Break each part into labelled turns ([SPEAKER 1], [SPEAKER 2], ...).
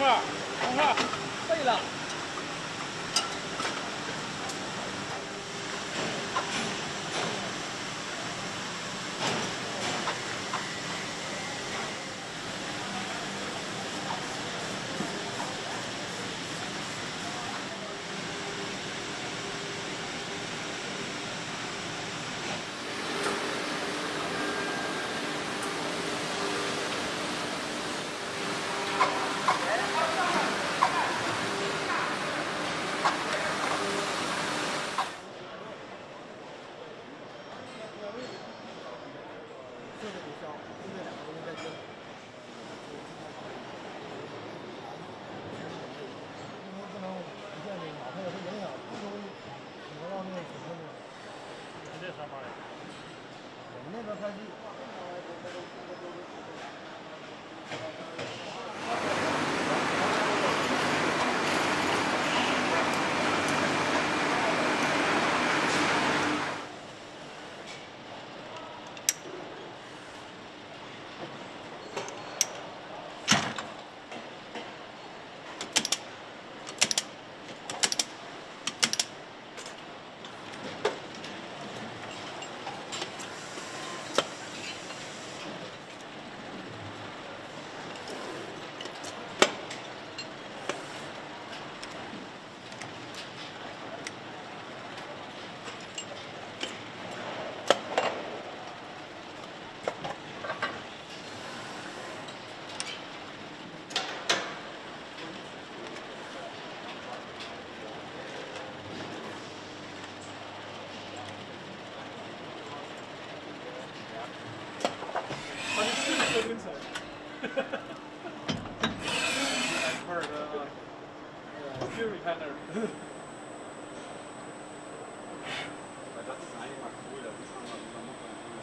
[SPEAKER 1] 红号，废了。Fury Pattern. Das ist eigentlich mal cool, das ist man muss man cool sorgen.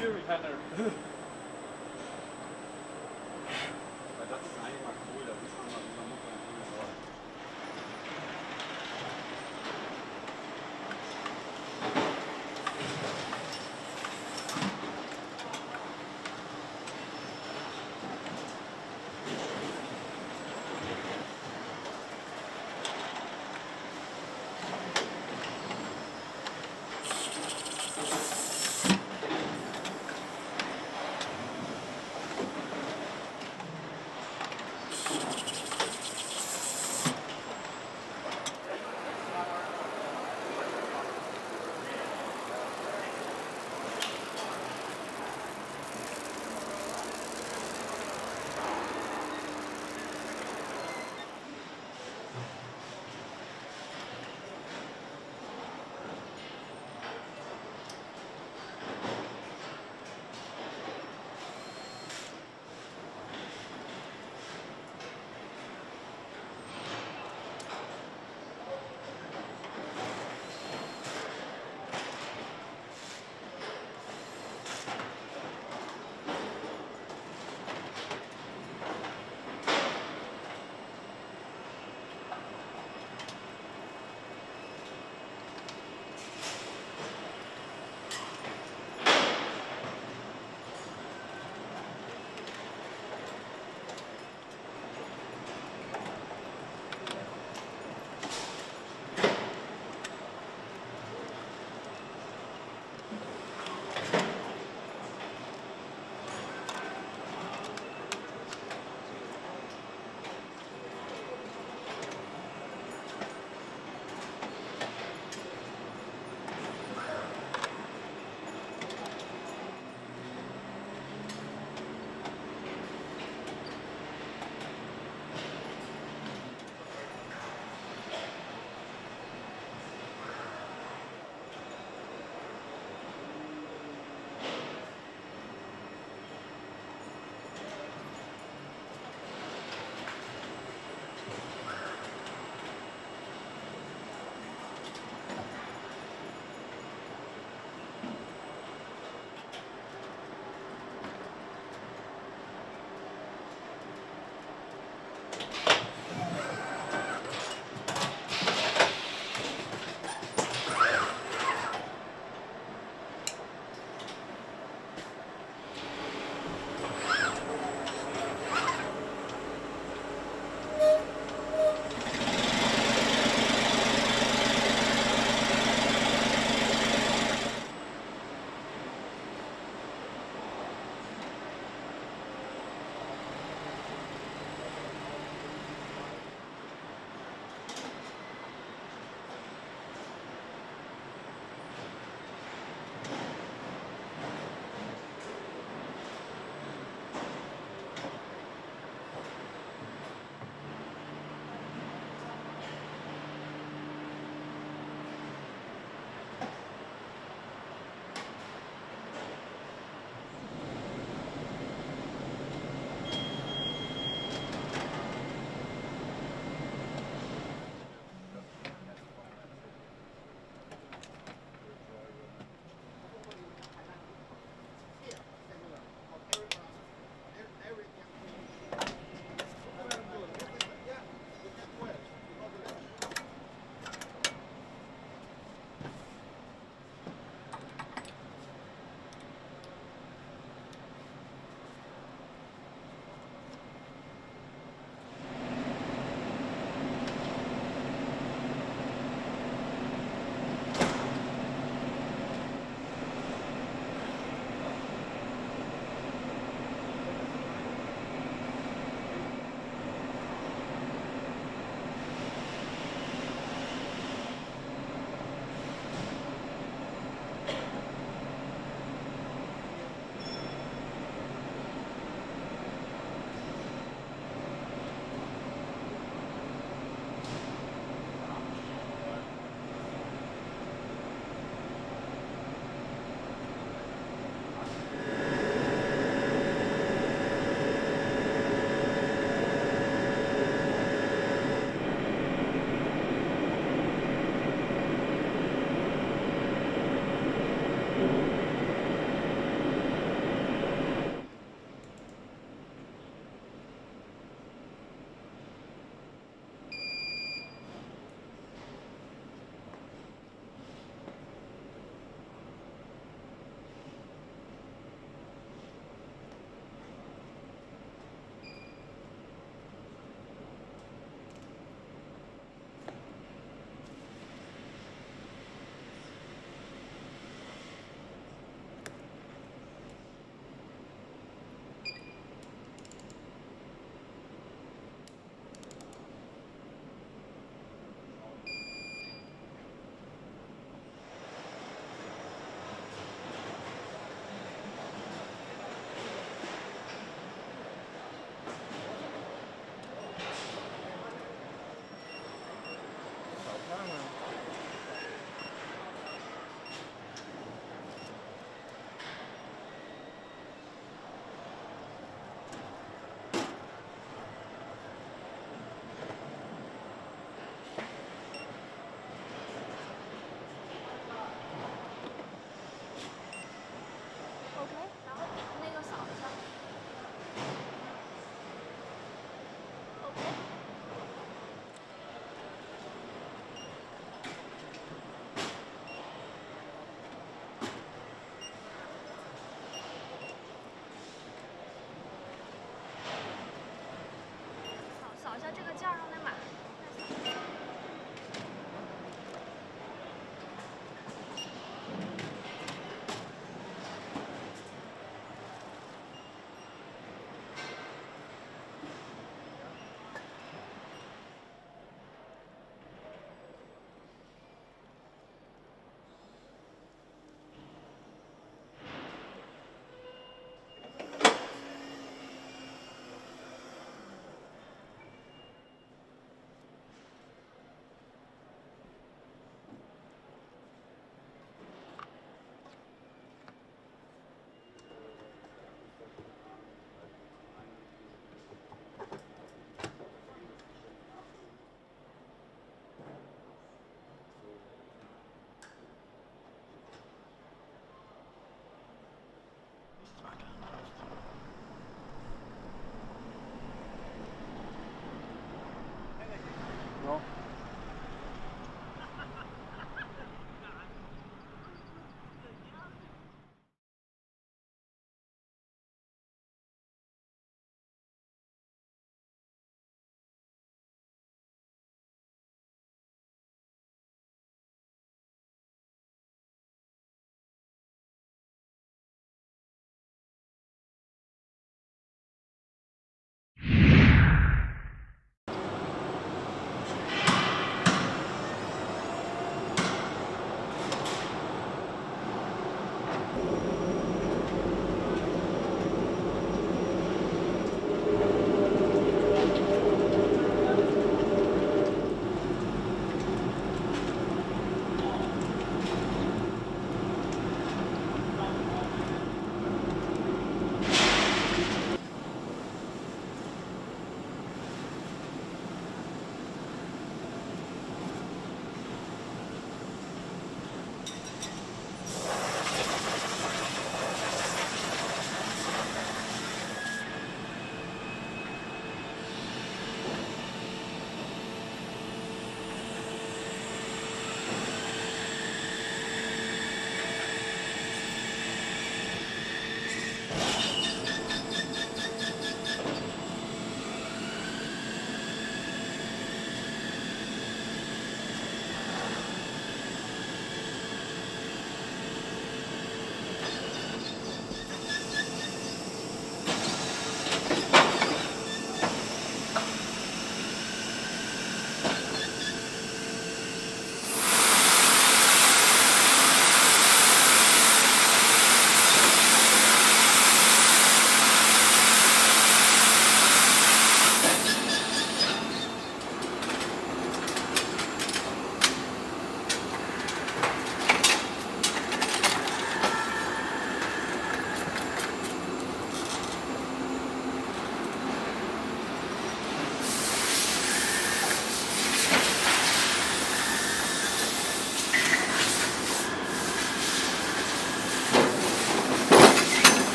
[SPEAKER 1] Fury Panel. Weil das ist eigentlich mal cool, da muss man mal über Mutter und Coole sorgen.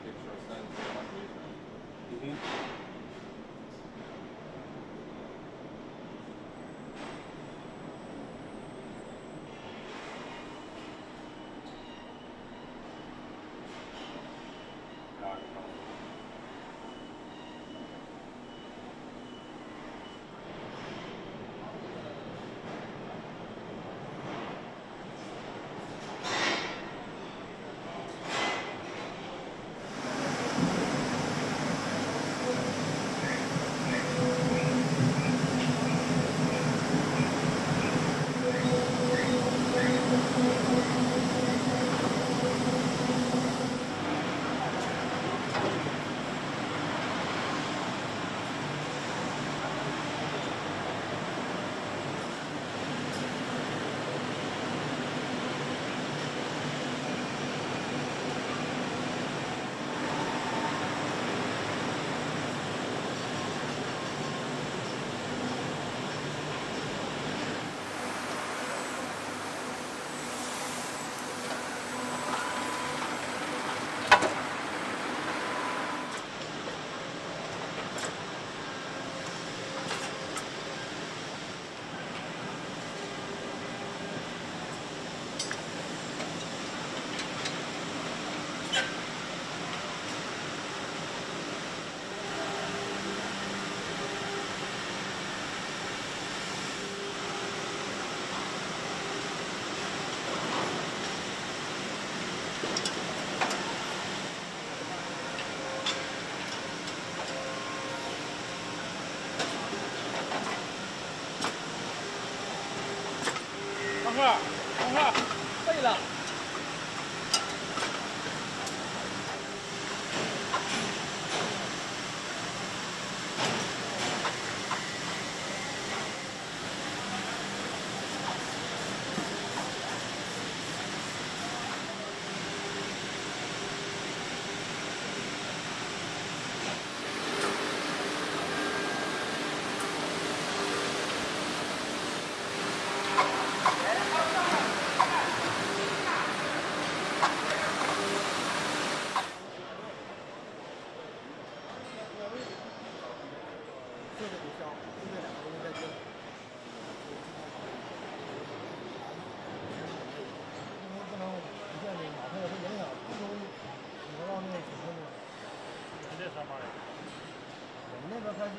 [SPEAKER 1] picture of sense.
[SPEAKER 2] 红号，废了。那边开机。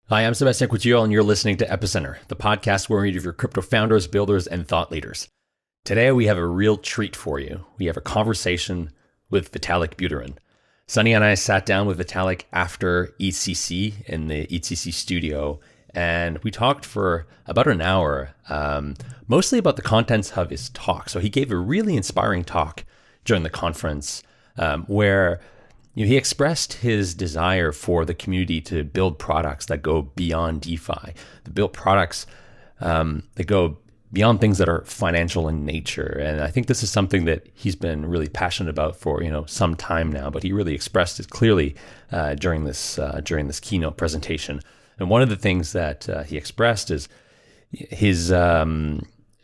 [SPEAKER 2] Hi, I'm Sebastian Couture, and you're listening to Epicenter, the podcast where we interview crypto founders, builders, and thought leaders. Today, we have a real treat for you. We have a conversation with Vitalik Buterin. Sunny and I sat down with Vitalik after ETC in the ETC studio, and we talked for about an hour, mostly about the contents of his talk. So he gave a really inspiring talk during the conference where he expressed his desire for the community to build products that go beyond DeFi, to build products that go beyond things that are financial in nature. And I think this is something that he's been really passionate about for some time now. But he really expressed it clearly during this keynote presentation. And one of the things that he expressed is his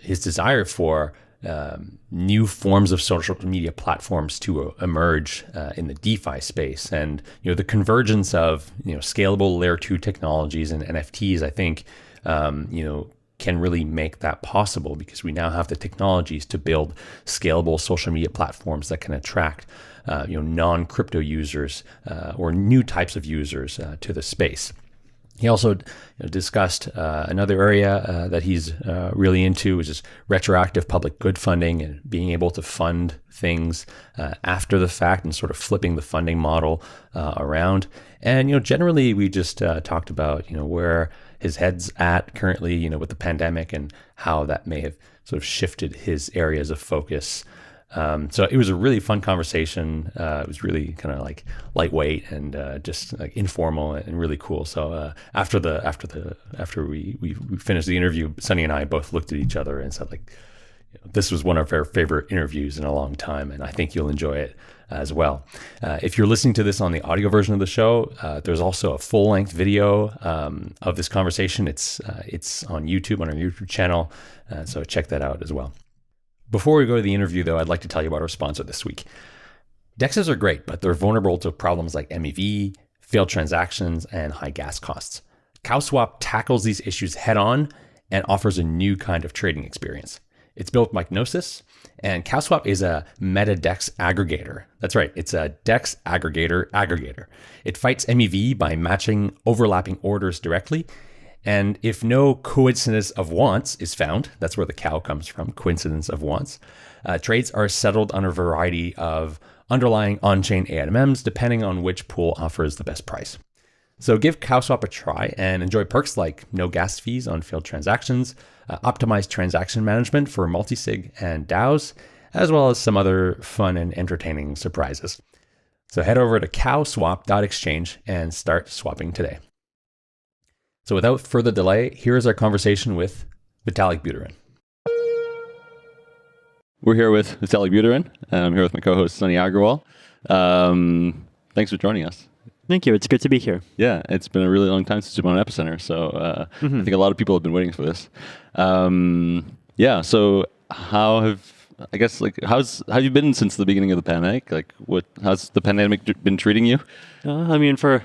[SPEAKER 2] desire for new forms of social media platforms to emerge in the DeFi space, and the convergence of scalable layer 2 technologies and NFTs. I think can really make that possible because we now have the technologies to build scalable social media platforms that can attract non-crypto users or new types of users to the space. He also discussed another area that he's really into, which is retroactive public good funding and being able to fund things after the fact and sort of flipping the funding model around. And generally, we just talked about where his head's at currently, with the pandemic and how that may have sort of shifted his areas of focus. So it was a really fun conversation. It was really kind of like lightweight and just like informal and really cool. So after we finished the interview, Sunny and I both looked at each other and said this was one of our favorite interviews in a long time, and I think you'll enjoy it as well. If you're listening to this on the audio version of the show, there's also a full-length video of this conversation. It's on YouTube, on our YouTube channel, so check that out as well. Before we go to the interview, though, I'd like to tell you about our sponsor this week. DEXs are great, but they're vulnerable to problems like MEV, failed transactions, and high gas costs. CowSwap tackles these issues head-on and offers a new kind of trading experience. It's built by Gnosis, and CowSwap is a meta-DEX aggregator. That's right, it's a DEX aggregator. It fights MEV by matching overlapping orders directly. And if no coincidence of wants is found, that's where the cow comes from, coincidence of wants, trades are settled on a variety of underlying on-chain AMMs, depending on which pool offers the best price. So give CowSwap a try and enjoy perks like no gas fees on failed transactions, optimized transaction management for multisig and DAOs, as well as some other fun and entertaining surprises. So head over to cowswap.exchange and start swapping today. So without further delay, here is our conversation with Vitalik Buterin. We're here with Vitalik Buterin, and I'm here with my co-host, Sunny Agrawal. Thanks for joining us.
[SPEAKER 3] Thank you. It's good to be here.
[SPEAKER 2] Yeah, it's been a really long time since you've been on Epicenter, so I think a lot of people have been waiting for this. So how have you been since the beginning of the pandemic? How's the pandemic been treating you?
[SPEAKER 3] For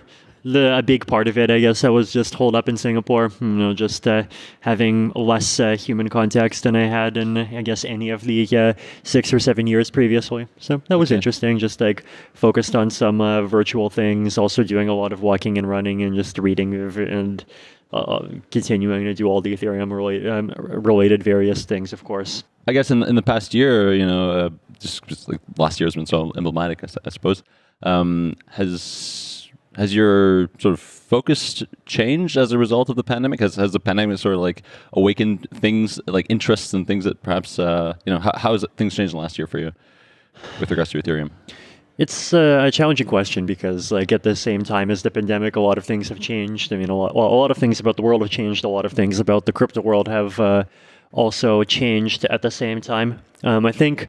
[SPEAKER 3] a big part of it, I guess, I was just holed up in Singapore, just having less human context than I had in, I guess, any of the 6 or 7 years previously. So that was interesting, just focused on some virtual things, also doing a lot of walking and running and just reading and continuing to do all the Ethereum related various things, of course.
[SPEAKER 2] I guess in the past year, just like last year has been so emblematic, I suppose. Has your sort of focus changed as a result of the pandemic? Has the pandemic sort of awakened things like interests and things that perhaps how has things changed in the last year for you with regards to Ethereum?
[SPEAKER 3] It's a challenging question because at the same time as the pandemic, a lot of things have changed. A lot of things about the world have changed. A lot of things about the crypto world have also changed at the same time. I think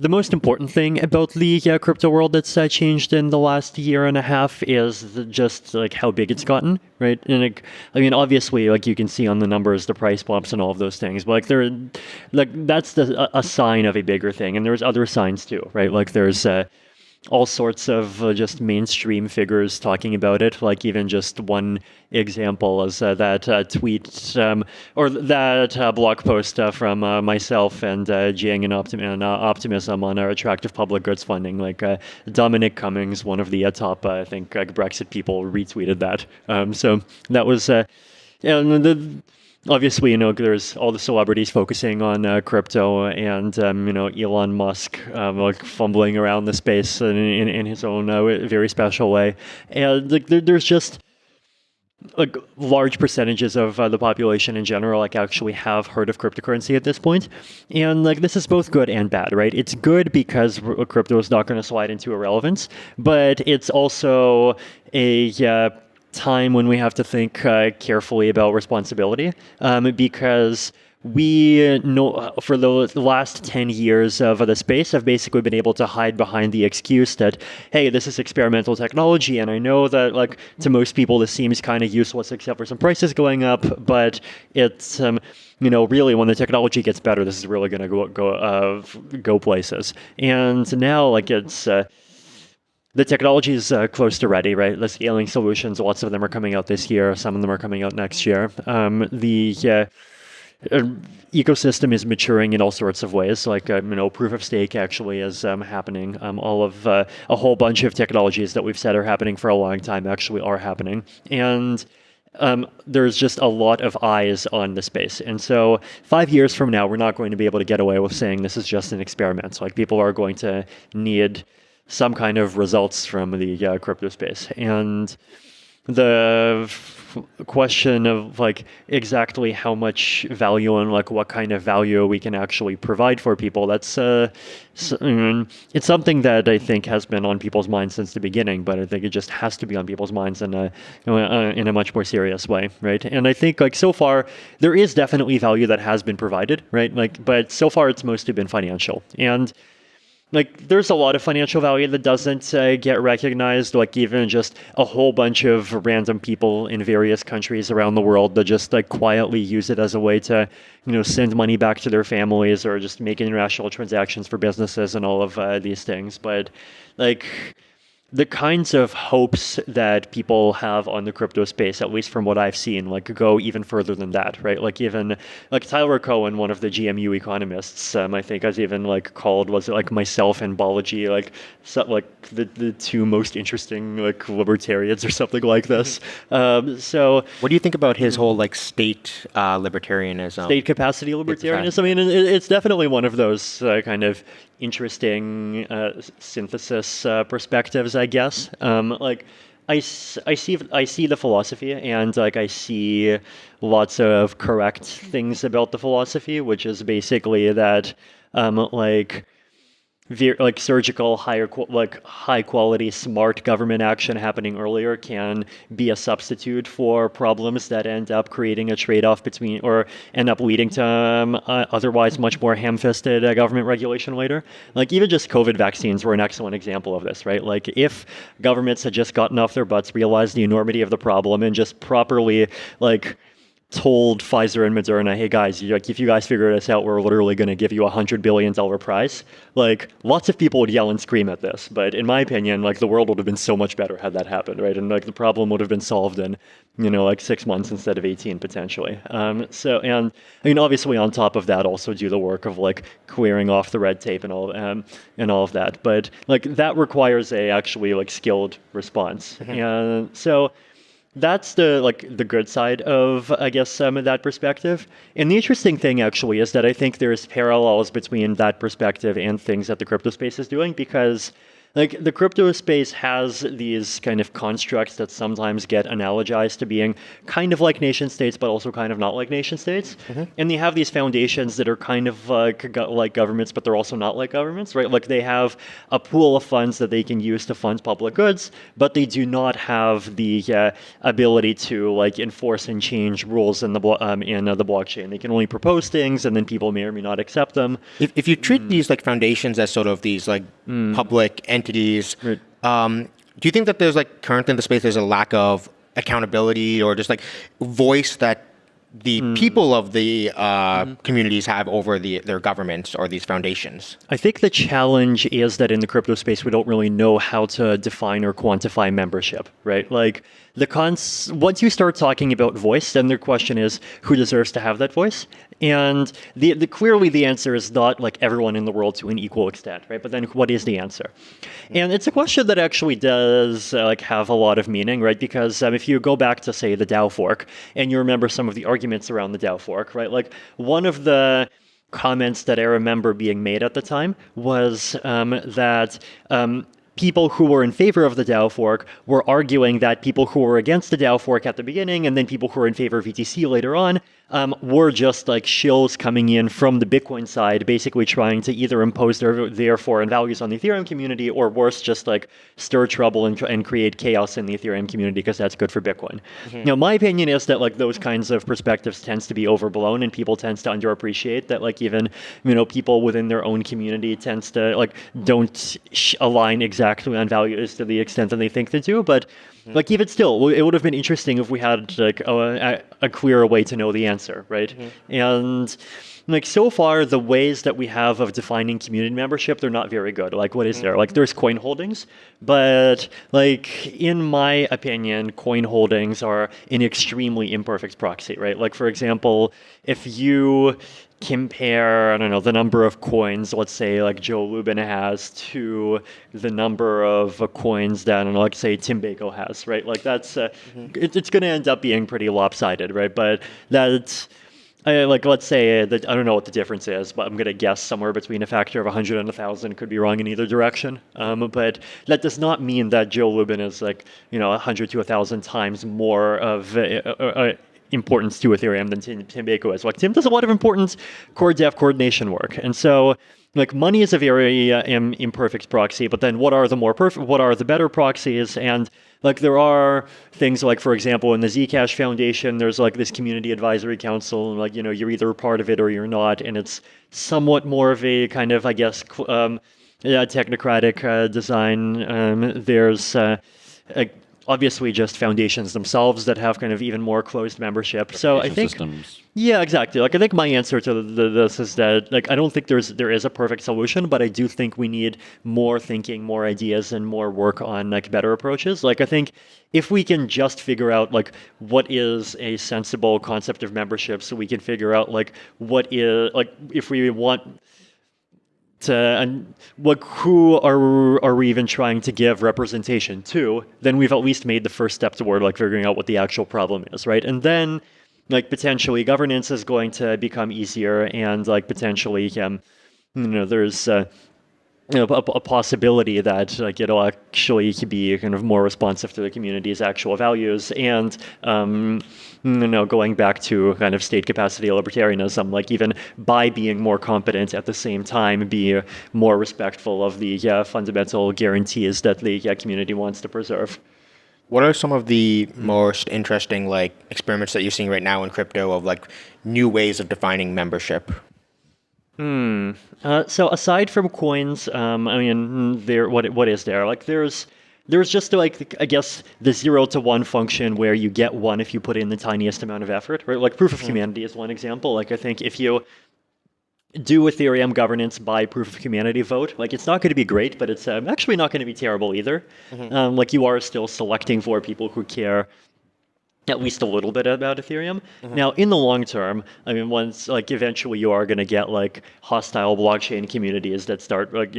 [SPEAKER 3] the most important thing about the crypto world that's changed in the last year and a half is just how big it's gotten, right? And obviously, you can see on the numbers, the price bumps and all of those things, but that's a sign of a bigger thing. And there's other signs too, right? There's all sorts of just mainstream figures talking about it. Like even just one example is that tweet or that blog post from myself and Jing and Optimism on our attractive public goods funding. Like Dominic Cummings, one of the top, I think, Brexit people, retweeted that. So that was, obviously, there's all the celebrities focusing on crypto, and Elon Musk like fumbling around the space in his own very special way, and like there's just like large percentages of the population in general like actually have heard of cryptocurrency at this point, and like this is both good and bad, right? It's good because crypto is not going to slide into irrelevance, but it's also a time when we have to think carefully about responsibility, because we know for the last 10 years of the space have basically been able to hide behind the excuse that, hey, this is experimental technology, and I know that like to most people this seems kind of useless except for some prices going up, but it's really when the technology gets better, this is really going to go places. And now like it's the technology is close to ready, right? The scaling solutions, lots of them are coming out this year. Some of them are coming out next year. The ecosystem is maturing in all sorts of ways. Like, proof of stake actually is happening. All of a whole bunch of technologies that we've said are happening for a long time actually are happening. And there's just a lot of eyes on the space. And so 5 years from now, we're not going to be able to get away with saying this is just an experiment. So, like, people are going to need some kind of results from the crypto space. And the question of like exactly how much value and like what kind of value we can actually provide for people, that's it's something that I think has been on people's minds since the beginning, but I think it just has to be on people's minds in a much more serious way, right? And I think like so far there is definitely value that has been provided, right? Like, but so far it's mostly been financial. And like, there's a lot of financial value that doesn't get recognized, like even just a whole bunch of random people in various countries around the world that just like quietly use it as a way to, send money back to their families or just make international transactions for businesses and all of these things. But like, the kinds of hopes that people have on the crypto space, at least from what I've seen, like go even further than that, right? Like even like Tyler Cohen, one of the GMU economists, I think has even like called, was it like myself and Balaji, like the two most interesting like libertarians or something like this. So
[SPEAKER 4] what do you think about his whole like state libertarianism?
[SPEAKER 3] State capacity libertarianism? I mean, it's definitely one of those kind of interesting synthesis perspectives, I guess. Like I see the philosophy, and like I see lots of correct things about the philosophy, which is basically that like surgical, high quality, smart government action happening earlier can be a substitute for problems that end up creating a trade-off between, or end up leading to otherwise much more ham-fisted government regulation later. Like even just COVID vaccines were an excellent example of this, right? Like if governments had just gotten off their butts, realized the enormity of the problem, and just properly like told Pfizer and Moderna, hey guys, like if you guys figure this out, we're literally going to give you $100 billion prize. Like lots of people would yell and scream at this, but in my opinion, like the world would have been so much better had that happened, right? And like the problem would have been solved in, like 6 months instead of 18 potentially. So, and I mean, obviously on top of that, also do the work of like clearing off the red tape and all of that. But like that requires a actually like skilled response. And so that's the good side of, I guess, that perspective. And the interesting thing actually is that I think there's parallels between that perspective and things that the crypto space is doing, because like the crypto space has these kind of constructs that sometimes get analogized to being kind of like nation states, but also kind of not like nation states. And they have these foundations that are kind of like governments, but they're also not like governments, right? Like they have a pool of funds that they can use to fund public goods, but they do not have the ability to like enforce and change rules in the blockchain. They can only propose things, and then people may or may not accept them.
[SPEAKER 4] If you treat these like foundations as sort of these like public entities, right. Do you think that there's like currently in the space there's a lack of accountability or just like voice that the people of the communities have over their governments or these foundations.
[SPEAKER 3] I think the challenge is that in the crypto space, we don't really know how to define or quantify membership, right? Like once you start talking about voice, then the question is who deserves to have that voice? And clearly the answer is not like everyone in the world to an equal extent, right? But then what is the answer? And it's a question that actually does like have a lot of meaning, right? Because if you go back to say the DAO fork and you remember some of the arguments around the DAO fork, right? Like one of the comments that I remember being made at the time was that people who were in favor of the DAO fork were arguing that people who were against the DAO fork at the beginning and then people who were in favor of ETC later on were just like shills coming in from the Bitcoin side, basically trying to either impose their foreign values on the Ethereum community or worse, just like stir trouble and create chaos in the Ethereum community because that's good for Bitcoin. Now, my opinion is that like those kinds of perspectives tends to be overblown and people tends to underappreciate that like even, people within their own community tends to like don't align exactly on values to the extent that they think they do. But like even still, it would have been interesting if we had like a clearer way to know the answer, right? And like so far, the ways that we have of defining community membership, they're not very good. Like what is there? Like there's coin holdings, but like in my opinion, coin holdings are an extremely imperfect proxy, right? Like for example, if you compare, I don't know, the number of coins, let's say like Joe Lubin has to the number of coins that, like say Timbaco has, right? Like that's, it's going to end up being pretty lopsided, right? But that's, like let's say that, I don't know what the difference is, but I'm going to guess somewhere between a factor of 100 and 1,000, could be wrong in either direction. But that does not mean that Joe Lubin is like, 100 to 1,000 times more of importance to Ethereum than Timbaco is. Like Tim does a lot of important core dev coordination work. And so like money is a very imperfect proxy, but then what are the better proxies? And like there are things like, for example, in the Zcash Foundation, there's like this community advisory council, and like, you're either a part of it or you're not. And it's somewhat more of a kind of, I guess, technocratic design. There's obviously just foundations themselves that have kind of even more closed membership. So I think systems. Yeah, exactly. Like I think my answer to this is that like I don't think there is a perfect solution, but I do think we need more thinking, more ideas, and more work on like better approaches. Like I think if we can just figure out like what is a sensible concept of membership, so we can figure out like what is like if we want and who are we even trying to give representation to, then we've at least made the first step toward like figuring out what the actual problem is, right? And then like potentially governance is going to become easier, and like potentially there's a possibility that like it'll actually be kind of more responsive to the community's actual values, and going back to kind of state capacity libertarianism, like even by being more competent at the same time be more respectful of the fundamental guarantees that the community wants to preserve.
[SPEAKER 4] What are some of the most interesting like experiments that you're seeing right now in crypto of like new ways of defining membership?
[SPEAKER 3] So aside from coins, I mean, what is there? Like there's just like, I guess, the 0 to 1 function where you get 1 if you put in the tiniest amount of effort, right? Like proof of humanity is one example. Like I think if you do Ethereum governance by proof of humanity vote, like it's not going to be great, but it's actually not going to be terrible either. Like you are still selecting for people who care at least a little bit about Ethereum. Now, in the long term, I mean, once like eventually you are going to get like hostile blockchain communities that start like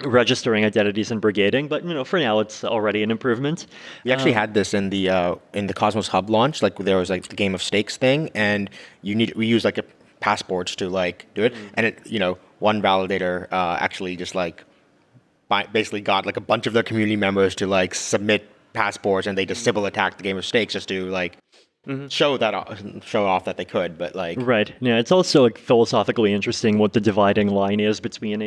[SPEAKER 3] registering identities and brigading. But for now, it's already an improvement.
[SPEAKER 4] We actually had this in the Cosmos Hub launch. Like there was like the game of stakes thing, and we use like passports to like do it, and it one validator actually just like basically got like a bunch of their community members to like submit passports, and they just Sybil attacked the game of stakes just to like show off that they could, but like
[SPEAKER 3] right. Yeah, it's also like philosophically interesting what the dividing line is between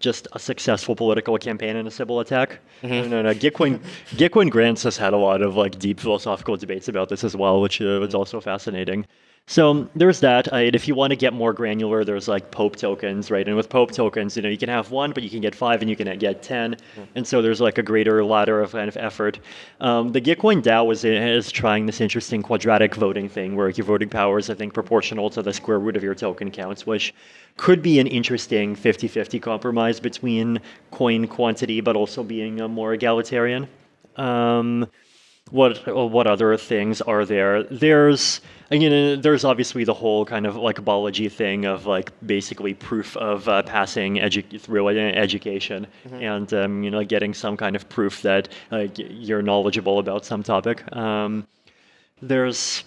[SPEAKER 3] just a successful political campaign and a Sybil attack. Gitcoin Grants has had a lot of like deep philosophical debates about this as well, which is also fascinating. So there's that. And if you want to get more granular, there's like Pope tokens, right? And with Pope tokens, you can have one, but you can get 5 and you can get 10. And so there's like a greater ladder of kind of effort. The Gitcoin DAO is trying this interesting quadratic voting thing where your voting power is, I think, proportional to the square root of your token counts, which could be an interesting 50-50 compromise between coin quantity, but also being more egalitarian. What other things are there? There's obviously the whole kind of like apology thing of like basically proof of passing through education and getting some kind of proof that you're knowledgeable about some topic. There's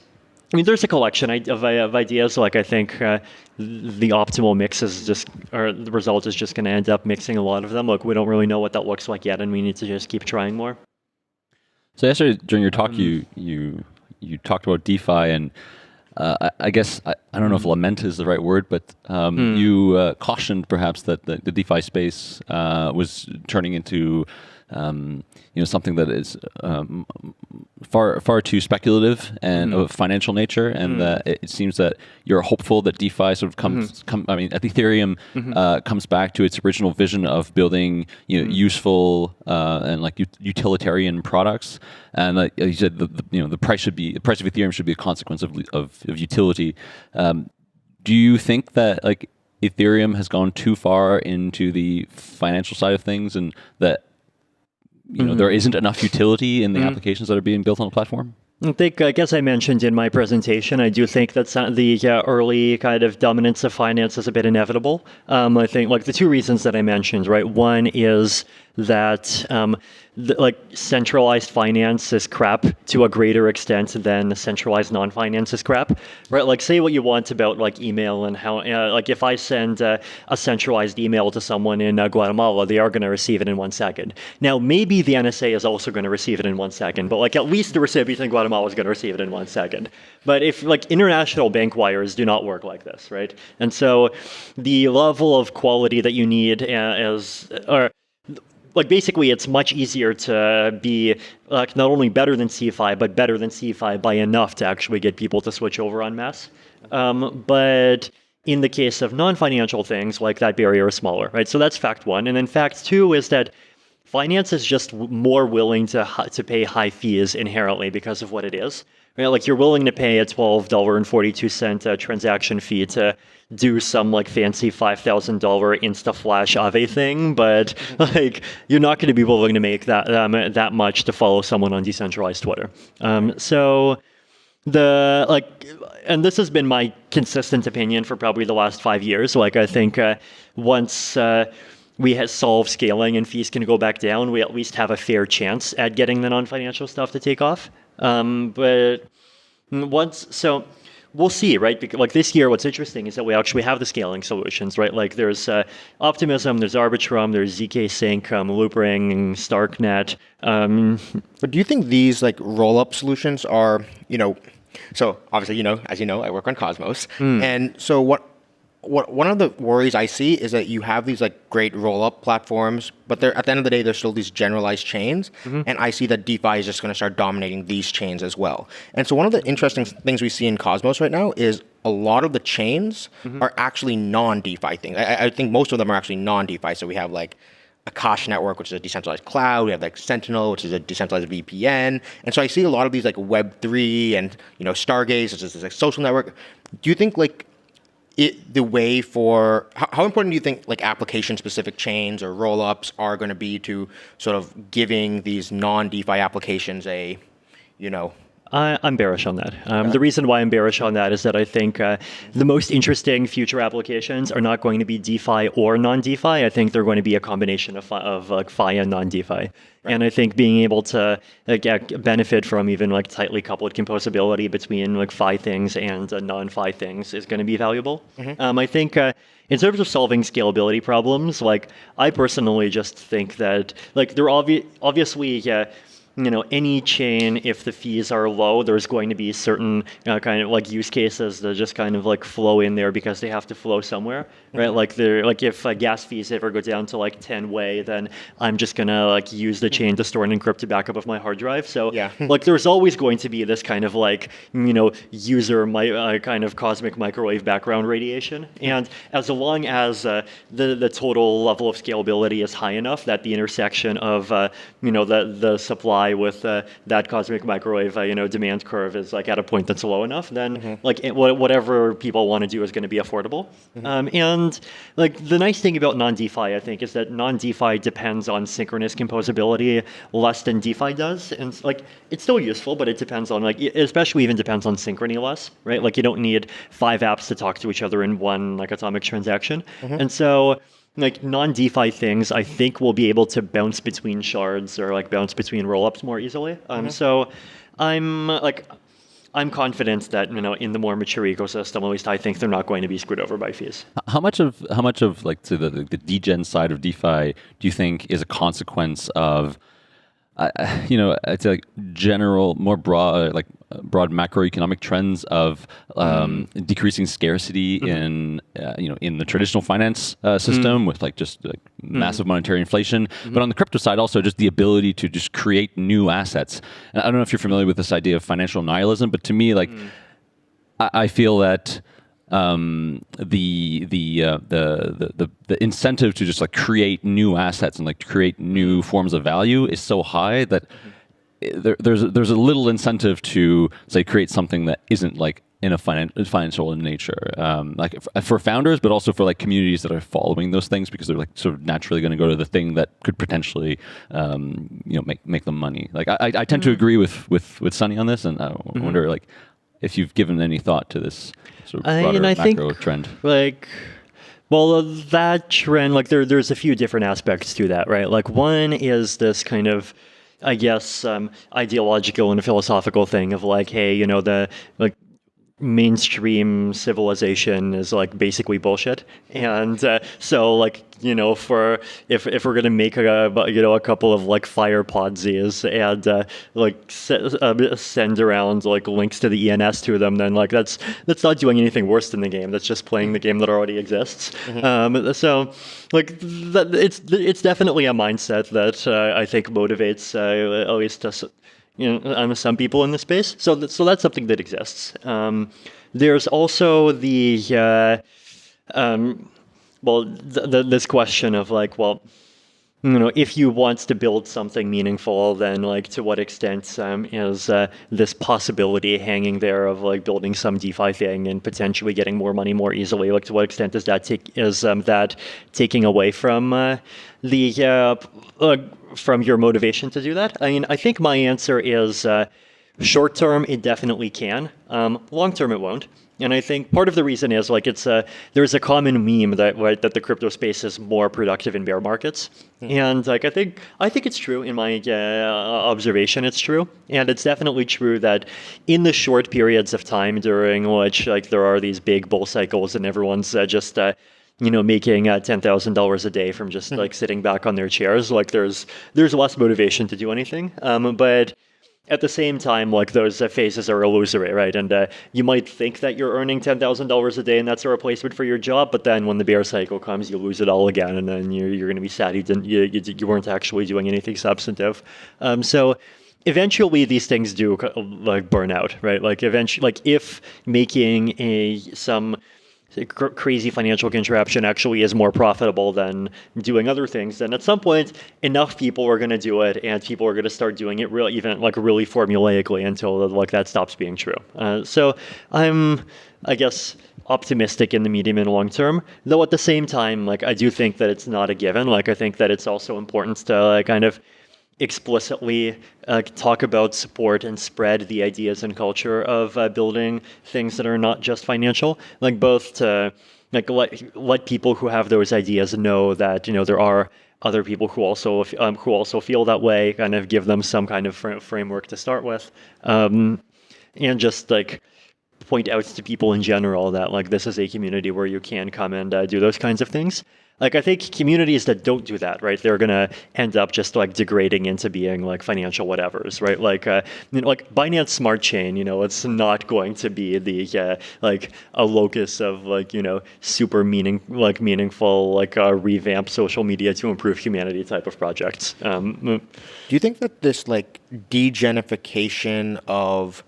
[SPEAKER 3] a collection of ideas. Like I think the optimal mix is or the result is just going to end up mixing a lot of them. Look, we don't really know what that looks like yet, and we need to just keep trying more.
[SPEAKER 5] So yesterday during your talk, you talked about DeFi, and I guess I don't know if lament is the right word, but you cautioned perhaps that the DeFi space was turning into something that is far too speculative and of financial nature, and that it seems that you're hopeful that DeFi sort of Ethereum comes back to its original vision of building useful and like utilitarian products, and like you said, the price of Ethereum should be a consequence of utility. Do you think that like Ethereum has gone too far into the financial side of things, and that there isn't enough utility in the applications that are being built on the platform?
[SPEAKER 3] I guess I mentioned in my presentation, I do think that the early kind of dominance of finance is a bit inevitable. I think like the two reasons that I mentioned, right? One is that centralized finance is crap to a greater extent than centralized non-finance is crap, right? Like say what you want about like email and how, like if I send a centralized email to someone in Guatemala, they are going to receive it in 1 second. Now, maybe the NSA is also going to receive it in 1 second, but like at least the recipient in Guatemala is going to receive it in 1 second. But if like international bank wires do not work like this, right? And so the level of quality that you need basically, it's much easier to be not only better than CeFi, but better than CeFi by enough to actually get people to switch over en masse. But in the case of non-financial things, like that barrier is smaller, right? So that's fact one. And then fact two is that finance is just more willing to pay high fees inherently because of what it is. Right? Like you're willing to pay a $12.42 transaction fee to do some like fancy $5,000 Insta-Flash Aave thing, but like you're not going to be willing to make that much to follow someone on decentralized Twitter. And this has been my consistent opinion for probably the last 5 years. Like I think once we have solved scaling and fees can go back down, we at least have a fair chance at getting the non-financial stuff to take off. So we'll see, right? Because like this year, what's interesting is that we actually have the scaling solutions, right? Like there's Optimism, there's Arbitrum, there's ZK Sync, Loopring, Starknet.
[SPEAKER 4] But do you think these like roll-up solutions are, so obviously, as you know, I work on Cosmos, and so what one of the worries I see is that you have these like great roll-up platforms, but they're at the end of the day, there's still these generalized chains, and I see that DeFi is just going to start dominating these chains as well. And so one of the interesting things we see in Cosmos right now is a lot of the chains are actually non-DeFi things. I think most of them are actually non-DeFi. So we have like Akash Network, which is a decentralized cloud. We have like Sentinel, which is a decentralized VPN. And so I see a lot of these like Web3 and Stargaze, which is this like social network. Do you think like the way for how important do you think like application specific chains or roll-ups are going to be to sort of giving these non-DeFi applications a
[SPEAKER 3] I'm bearish on that. The reason why I'm bearish on that is that I think the most interesting future applications are not going to be DeFi or non-DeFi. I think they're going to be a combination of like Fi and non-DeFi. Right. And I think being able to benefit from even like tightly coupled composability between like Fi things and non-Fi things is going to be valuable. I think in terms of solving scalability problems, like I personally just think that like they're obviously any chain, if the fees are low, there's going to be certain kind of like use cases that just kind of like flow in there because they have to flow somewhere, right? Like if gas fees ever go down to like 10 Wei, then I'm just gonna like use the chain to store an encrypted backup of my hard drive. So like there's always going to be this kind of like user kind of cosmic microwave background radiation, and as long as the total level of scalability is high enough that the intersection of the supply with that cosmic microwave demand curve is like at a point that's low enough, then like whatever people want to do is going to be affordable. And like the nice thing about non-DeFi, I think, is that non-DeFi depends on synchronous composability less than DeFi does, and like it's still useful, but it depends on like especially even depends on synchrony less, right? Like you don't need 5 apps to talk to each other in one like atomic transaction, and so like non-DeFi things, I think will be able to bounce between shards or like bounce between rollups more easily. So I'm confident that in the more mature ecosystem, at least I think they're not going to be screwed over by fees.
[SPEAKER 5] How much of like to the degen side of DeFi do you think is a consequence of it's like general, more broad macroeconomic trends of decreasing scarcity in the traditional finance system with like just like massive monetary inflation, but on the crypto side also just the ability to just create new assets. And I don't know if you're familiar with this idea of financial nihilism, but to me, like I feel that the incentive to just like create new assets and like create new forms of value is so high that there's a little incentive to say create something that isn't like in a financial in nature, like for founders, but also for like communities that are following those things because they're like sort of naturally going to go to the thing that could potentially make them money. Like I tend to agree with Sunny on this, and I wonder like if you've given any thought to this sort of broader macro trend.
[SPEAKER 3] Well, that trend, like there's a few different aspects to that, right? Like one is this kind of, I guess, ideological and philosophical thing of like, hey, the like mainstream civilization is like basically bullshit, and so like for if we're gonna make a couple of like fire podsies and like send around like links to the ENS to them, then like that's not doing anything worse than the game. That's just playing the game that already exists. So like it's definitely a mindset that I think motivates at least us. Some people in the space. So that's something that exists. There's also this question of like, well, if you want to build something meaningful, then like to what extent is this possibility hanging there of like building some DeFi thing and potentially getting more money more easily? Like to what extent is that taking away from from your motivation to do that? I mean, I think my answer is short term, it definitely can. Long term, it won't. And I think part of the reason is like there's a common meme that the crypto space is more productive in bear markets, and like I think it's true in my observation. It's true, and it's definitely true that in the short periods of time during which like there are these big bull cycles and everyone's just making $10,000 a day from just like sitting back on their chairs, like there's less motivation to do anything, but at the same time, like those phases are illusory, right? And you might think that you're earning $10,000 a day and that's a replacement for your job, but then when the bear cycle comes, you lose it all again, and then you're going to be sad you weren't actually doing anything substantive. So eventually, these things do like burn out, right? Like eventually, like if making some crazy financial contraption actually is more profitable than doing other things, then at some point enough people are going to do it, and people are going to start doing it really formulaically until like that stops being true. So I'm, I guess, optimistic in the medium and long term, though at the same time, like I do think that it's not a given. Like I think that it's also important to kind of explicitly talk about, support, and spread the ideas and culture of building things that are not just financial. Like both to like let people who have those ideas know that there are other people who also feel that way. Kind of give them some kind of framework to start with, and just like point out to people in general that like this is a community where you can come and do those kinds of things. Like I think communities that don't do that, right, they're gonna end up just like degrading into being like financial whatevers, right? Like like Binance Smart Chain, it's not going to be the like a locus of like super meaningful like revamped social media to improve humanity type of projects.
[SPEAKER 4] Do you think that this like degenification of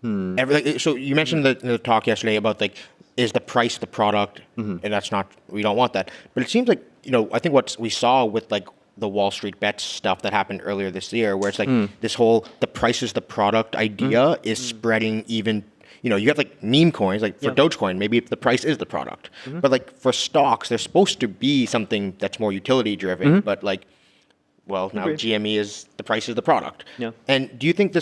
[SPEAKER 4] so you mentioned the talk yesterday about like, is the price the product, and that's not, we don't want that. But it seems like, I think what we saw with like the Wall Street bets stuff that happened earlier this year, where it's like this whole the price is the product idea is spreading even. You have like meme coins, like for Dogecoin, maybe the price is the product. But like for stocks, there's supposed to be something that's more utility driven, but like, well, now GME is the price is the product.
[SPEAKER 3] Yeah.
[SPEAKER 4] And do you think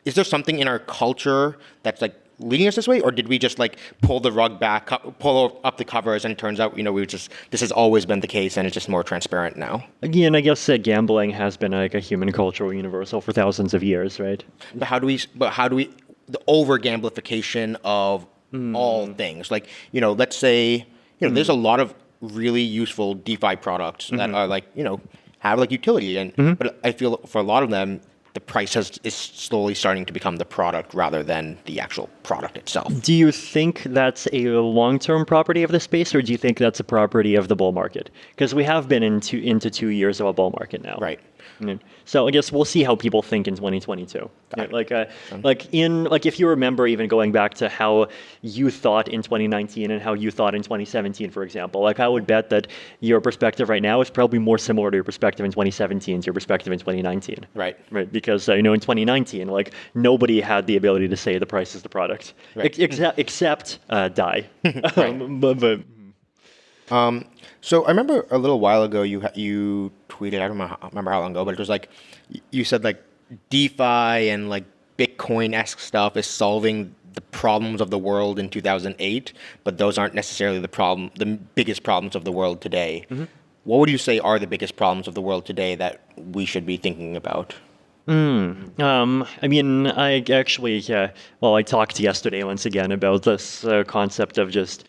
[SPEAKER 4] is there something in our culture that's like leading us this way, or did we just like pull the rug back, pull up the covers, and it turns out this has always been the case, and it's just more transparent now?
[SPEAKER 3] Again, I guess gambling has been like a human cultural universal for thousands of years, right?
[SPEAKER 4] But how do we the over gamblification of all things? Like let's say there's a lot of really useful DeFi products that are like have like utility, and but I feel for a lot of them, the price is slowly starting to become the product rather than the actual product itself.
[SPEAKER 3] Do you think that's a long-term property of the space, or do you think that's a property of the bull market? Because we have been into 2 years of a bull market now.
[SPEAKER 4] Right.
[SPEAKER 3] So I guess we'll see how people think in 2022. Like if you remember even going back to how you thought in 2019 and how you thought in 2017, for example, like I would bet that your perspective right now is probably more similar to your perspective in 2017 to your perspective in 2019.
[SPEAKER 4] Right.
[SPEAKER 3] Because in 2019, like nobody had the ability to say the price is the product, except DAI.
[SPEAKER 4] So I remember a little while ago you tweeted, I don't remember how long ago, but it was like you said like DeFi and like Bitcoin-esque stuff is solving the problems of the world in 2008, but those aren't necessarily the biggest problems of the world today. What would you say are the biggest problems of the world today that we should be thinking about?
[SPEAKER 3] I mean, I actually, I talked yesterday once again about this concept of just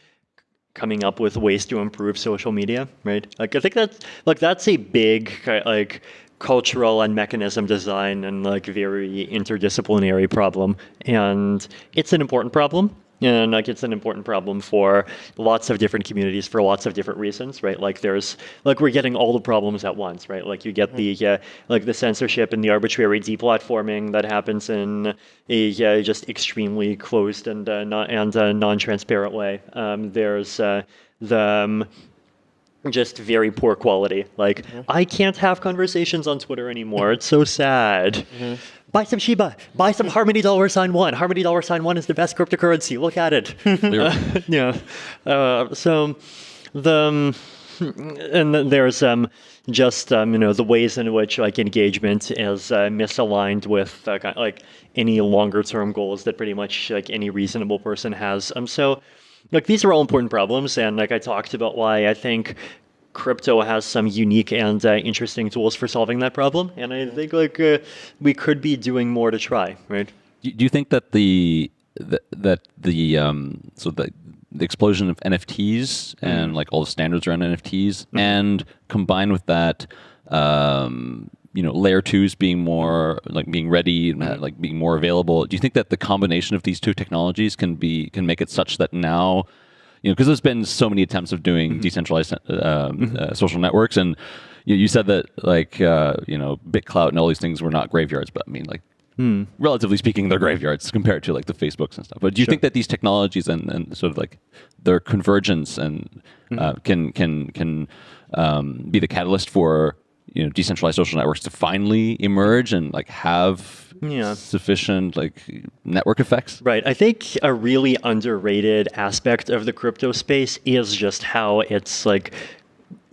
[SPEAKER 3] coming up with ways to improve social media, right? Like I think that's a big like cultural and mechanism design and like very interdisciplinary problem, and it's an important problem. And like it's an important problem for lots of different communities for lots of different reasons, right? Like we're getting all the problems at once, right? Like you get the like the censorship and the arbitrary deplatforming that happens in a just extremely closed and non-transparent way. There's the just very poor quality. Like I can't have conversations on Twitter anymore. It's so sad. Buy some Shiba. Buy some Harmony $1. Harmony $1 is the best cryptocurrency. Look at it. So and then there's just the ways in which like engagement is misaligned with like any longer term goals that pretty much like any reasonable person has. So like these are all important problems, and like I talked about why I think crypto has some unique and interesting tools for solving that problem, and I think like we could be doing more to try, right?
[SPEAKER 5] Do you think that the explosion of NFTs and like all the standards around NFTs, and combined with that, layer twos being more like being ready and like being more available, do you think that the combination of these two technologies can make it such that now, because there's been so many attempts of doing decentralized social networks, and you said that like BitClout and all these things were not graveyards, but I mean like relatively speaking, they're graveyards compared to like the Facebooks and stuff. But do you think that these technologies and sort of like their convergence and can be the catalyst for decentralized social networks to finally emerge and like have sufficient like network effects?
[SPEAKER 3] Right. I think a really underrated aspect of the crypto space is just how it's like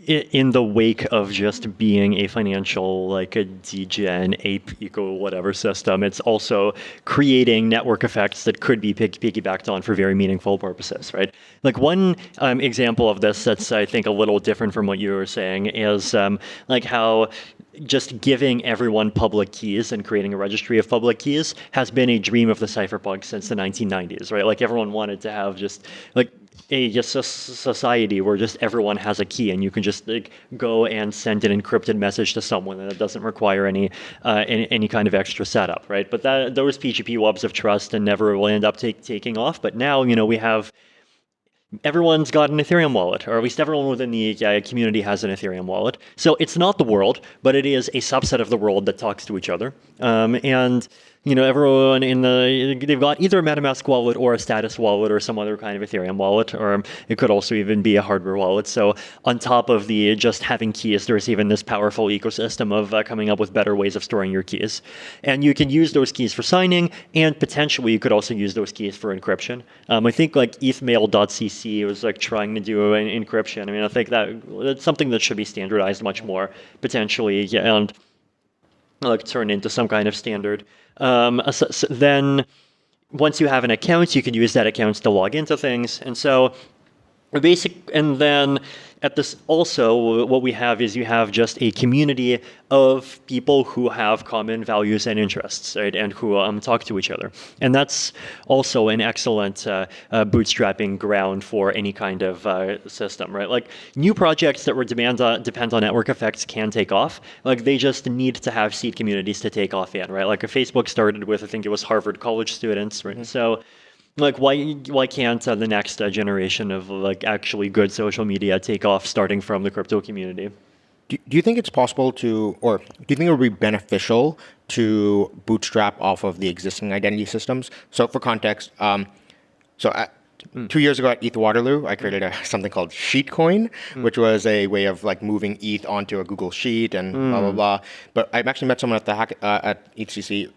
[SPEAKER 3] in the wake of just being a financial, like a degen, ape, eco, whatever system, it's also creating network effects that could be piggybacked on for very meaningful purposes, right? Like one example of this that's, I think, a little different from what you were saying is like how just giving everyone public keys and creating a registry of public keys has been a dream of the cypherpunks since the 1990s, right? Like everyone wanted to have just like society where just everyone has a key and you can just like go and send an encrypted message to someone, and it doesn't require any kind of extra setup, right? But those PGP webs of trust and never will end up taking off. But now, we have everyone's got an Ethereum wallet, or at least everyone within the community has an Ethereum wallet. So it's not the world, but it is a subset of the world that talks to each other. And everyone they've got either a MetaMask wallet or a status wallet or some other kind of Ethereum wallet, or it could also even be a hardware wallet. So on top of the just having keys, there's even this powerful ecosystem of coming up with better ways of storing your keys. And you can use those keys for signing, and potentially you could also use those keys for encryption. I think like ethmail.cc was like trying to do an encryption. I mean, I think that's something that should be standardized much more potentially, and like turn into some kind of standard. So then once you have an account, you can use that account to log into things. And so and then at this also, what we have is you have just a community of people who have common values and interests, right, and who talk to each other. And that's also an excellent bootstrapping ground for any kind of system, right? Like new projects that depend on network effects can take off. Like they just need to have seed communities to take off in, right? Like Facebook started with, I think it was Harvard college students, right? Mm-hmm. So like why can't the next generation of like actually good social media take off starting from the crypto community?
[SPEAKER 4] Do you think it's possible to, or do you think it would be beneficial to bootstrap off of the existing identity systems? So for context, 2 years ago at ETH Waterloo, I created something called Sheetcoin, which was a way of like moving ETH onto a Google Sheet and blah blah blah. But I've actually met someone at the at ETHCC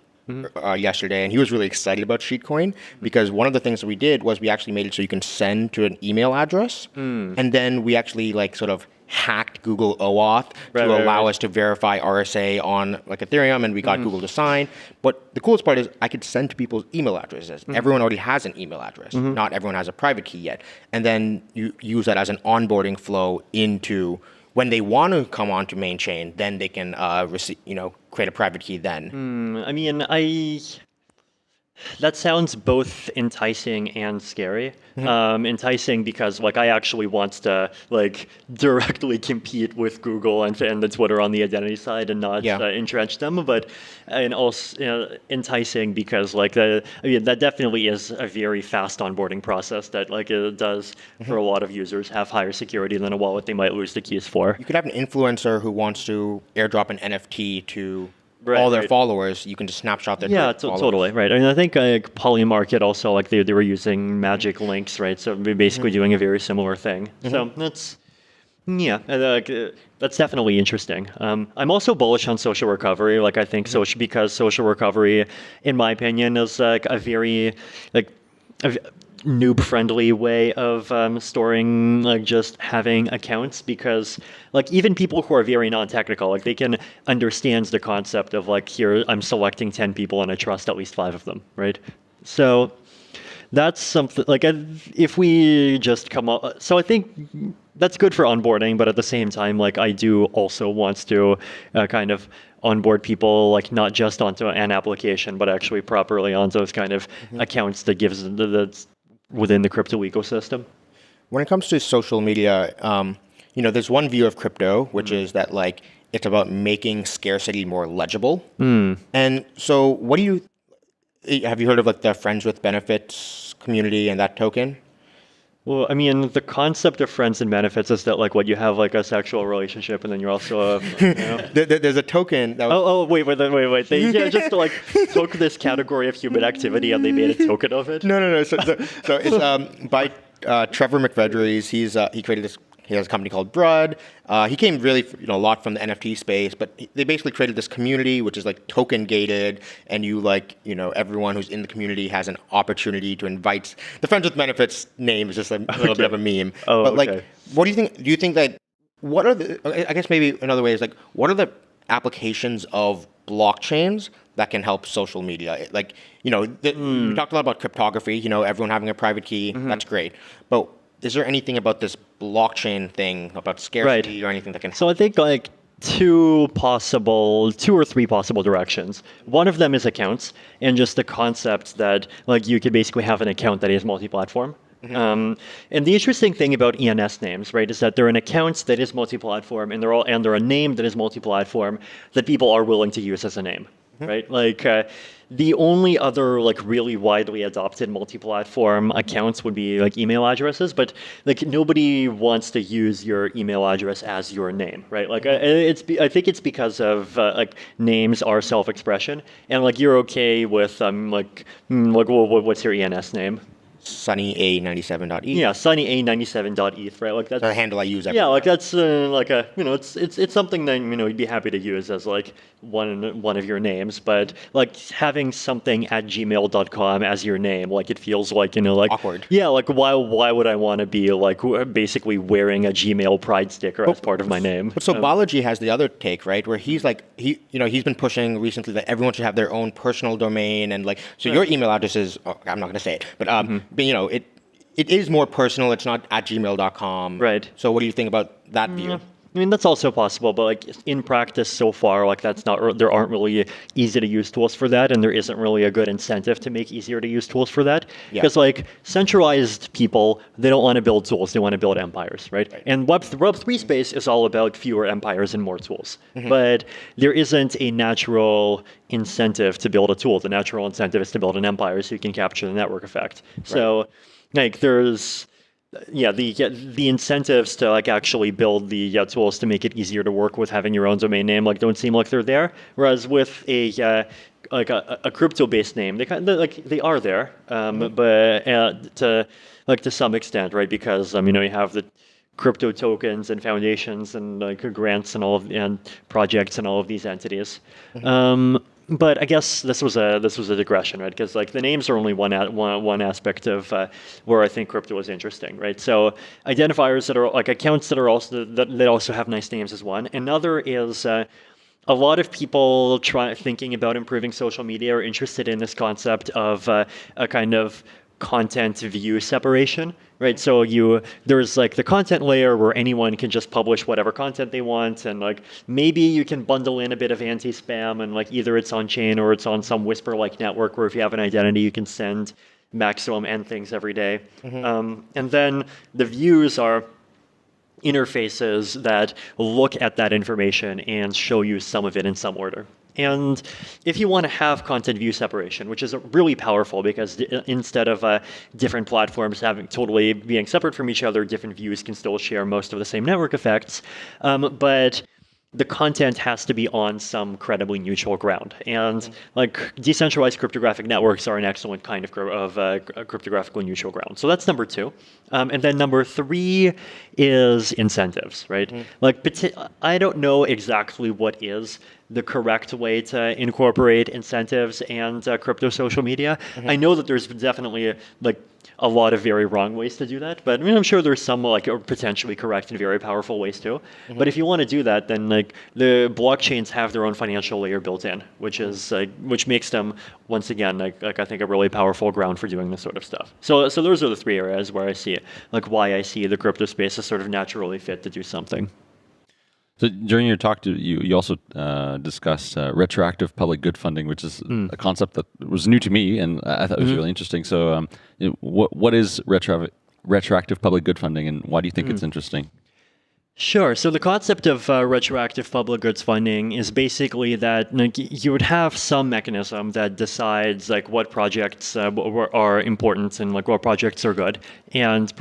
[SPEAKER 4] yesterday, and he was really excited about Sheetcoin because one of the things that we did was we actually made it so you can send to an email address, and then we actually like sort of hacked Google OAuth to allow us to verify RSA on like Ethereum, and we got Google to sign. But the coolest part is I could send to people's email addresses. Everyone already has an email address. Not everyone has a private key yet. And then you use that as an onboarding flow into when they want to come onto main chain, then they can create a private key then.
[SPEAKER 3] I mean, that sounds both enticing and scary. Enticing because like I actually want to like directly compete with Google and the Twitter on the identity side and not entrench them, and also enticing because like that definitely is a very fast onboarding process that like it does for a lot of users have higher security than a wallet they might lose the keys for.
[SPEAKER 4] You could have an influencer who wants to airdrop an NFT to all their followers. You can just snapshot their
[SPEAKER 3] totally right. I mean, I think Polymarket also like they were using magic links, right? So we're basically doing a very similar thing. So that's that's definitely interesting. I'm also bullish on social recovery. Like I think because social recovery, in my opinion, is like a very noob-friendly way of storing, like just having accounts, because like even people who are very non-technical, like they can understand the concept of like, here I'm selecting 10 people and I trust at least 5 of them, right? So that's something like if we just come up, so I think that's good for onboarding, but at the same time, like I do also want to kind of onboard people like not just onto an application, but actually properly onto those kind of accounts that gives that's within the crypto ecosystem.
[SPEAKER 4] When it comes to social media, there's one view of crypto, which is that like it's about making scarcity more legible. And so have you heard of like the Friends with Benefits community and that token?
[SPEAKER 3] Well, I mean, the concept of friends and benefits is that like what you have like a sexual relationship, and then you're also
[SPEAKER 4] there's a token that was...
[SPEAKER 3] wait. They just like took this category of human activity and they made a token of it.
[SPEAKER 4] No. So it's by Trevor McVedries. He created this. He has a company called Brud. He came really a lot from the NFT space, but they basically created this community which is like token gated, and everyone who's in the community has an opportunity to invite. The Friends with Benefits name is just a little bit of a meme. What do you think? Do you think that what are the? I guess maybe another way is like, what are the applications of blockchains that can help social media? Like we talked a lot about cryptography. Everyone having a private key. That's great, but is there anything about this blockchain thing, about scarcity or anything that can help?
[SPEAKER 3] So I think like two or three possible directions. One of them is accounts, and just the concept that like you could basically have an account that is multi-platform. And the interesting thing about ENS names, right, is that they're an account that is multi-platform, and they're a name that is multi-platform that people are willing to use as a name, right? Like the only other like really widely adopted multi-platform accounts would be like email addresses, but like nobody wants to use your email address as your name, right? Like I think it's because of like names are self-expression, and like you're okay with what's your ENS name?
[SPEAKER 4] sunnya97.eth.
[SPEAKER 3] Yeah, sunnya97.eth, right? Like that's
[SPEAKER 4] The handle I use.
[SPEAKER 3] yeah, like that's like a it's something that you'd be happy to use as like one of your names, but like having something at gmail.com as your name, like it feels like like
[SPEAKER 4] awkward.
[SPEAKER 3] Yeah, like why would I want to be like basically wearing a Gmail pride sticker as part of my name?
[SPEAKER 4] But so Balaji has the other take, right, where he's like he's been pushing recently that everyone should have their own personal domain, and like so your email address is I'm not going to say it, but but it is more personal. It's not at gmail.com.
[SPEAKER 3] Right.
[SPEAKER 4] So what do you think about that view?
[SPEAKER 3] I mean, that's also possible, but like in practice so far, like there aren't really easy to use tools for that, and there isn't really a good incentive to make easier to use tools for that. Because like centralized people, they don't want to build tools, they want to build empires, right? And Web3 space is all about fewer empires and more tools. But there isn't a natural incentive to build a tool. The natural incentive is to build an empire so you can capture the network effect. So like there's the incentives to like actually build the tools to make it easier to work with having your own domain name like don't seem like they're there. Whereas with a crypto-based name, they are there, but to some extent, right? Because you have the crypto tokens and foundations and like grants and projects and all of these entities. But I guess this was a digression, right? Because like the names are only one aspect of where I think crypto is interesting, right? So identifiers that are like accounts that are also that also have nice names is one. Another is a lot of people thinking about improving social media are interested in this concept of a kind of content view separation, right? So there's like the content layer where anyone can just publish whatever content they want, and like maybe you can bundle in a bit of anti-spam, and like either it's on chain or it's on some Whisper-like network where if you have an identity you can send maximum n things every day. And then the views are interfaces that look at that information and show you some of it in some order. And if you want to have content view separation, which is really powerful because instead of different platforms totally being separate from each other, different views can still share most of the same network effects. But the content has to be on some credibly neutral ground. And like decentralized cryptographic networks are an excellent kind of cryptographically neutral ground. So that's number two. And then number three is incentives, right? Like I don't know exactly what is the correct way to incorporate incentives and crypto social media. I know that there's definitely like a lot of very wrong ways to do that, but I mean, I'm sure there's some like potentially correct and very powerful ways too. But if you want to do that, then like the blockchains have their own financial layer built in, which is which makes them once again like I think a really powerful ground for doing this sort of stuff. So those are the three areas where I see it, like why I see the crypto space as sort of naturally fit to do something.
[SPEAKER 5] So during your talk, you also discussed retroactive public good funding, which is a concept that was new to me, and I thought it was really interesting. So, what is retroactive public good funding, and why do you think it's interesting?
[SPEAKER 3] Sure. So the concept of retroactive public goods funding is basically that like, you would have some mechanism that decides like what projects are important and like what projects are good, and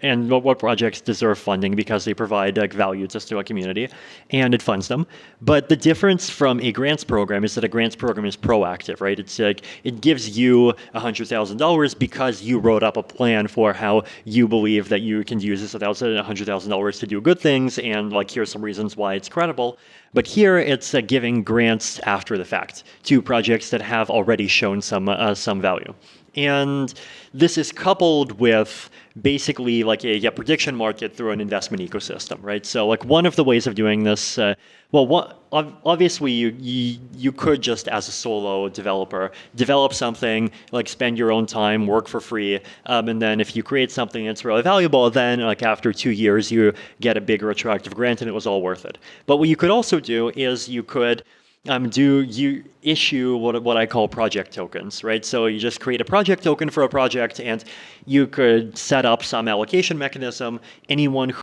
[SPEAKER 3] and what projects deserve funding because they provide like value just to a community, and it funds them. But the difference from a grants program is that a grants program is proactive, right? It's like it gives you $100,000 because you wrote up a plan for how you believe that you can use this $100,000 to do good things, and like here's some reasons why it's credible. But here it's giving grants after the fact to projects that have already shown some value. And this is coupled with basically like a prediction market through an investment ecosystem, right? So like one of the ways of doing this, obviously you could just as a solo developer develop something, like spend your own time, work for free, and then if you create something that's really valuable, then like after 2 years you get a big retroactive grant and it was all worth it. But what you could also do is you could do you issue what I call project tokens, right? So you just create a project token for a project, and you could set up some allocation mechanism. Anyone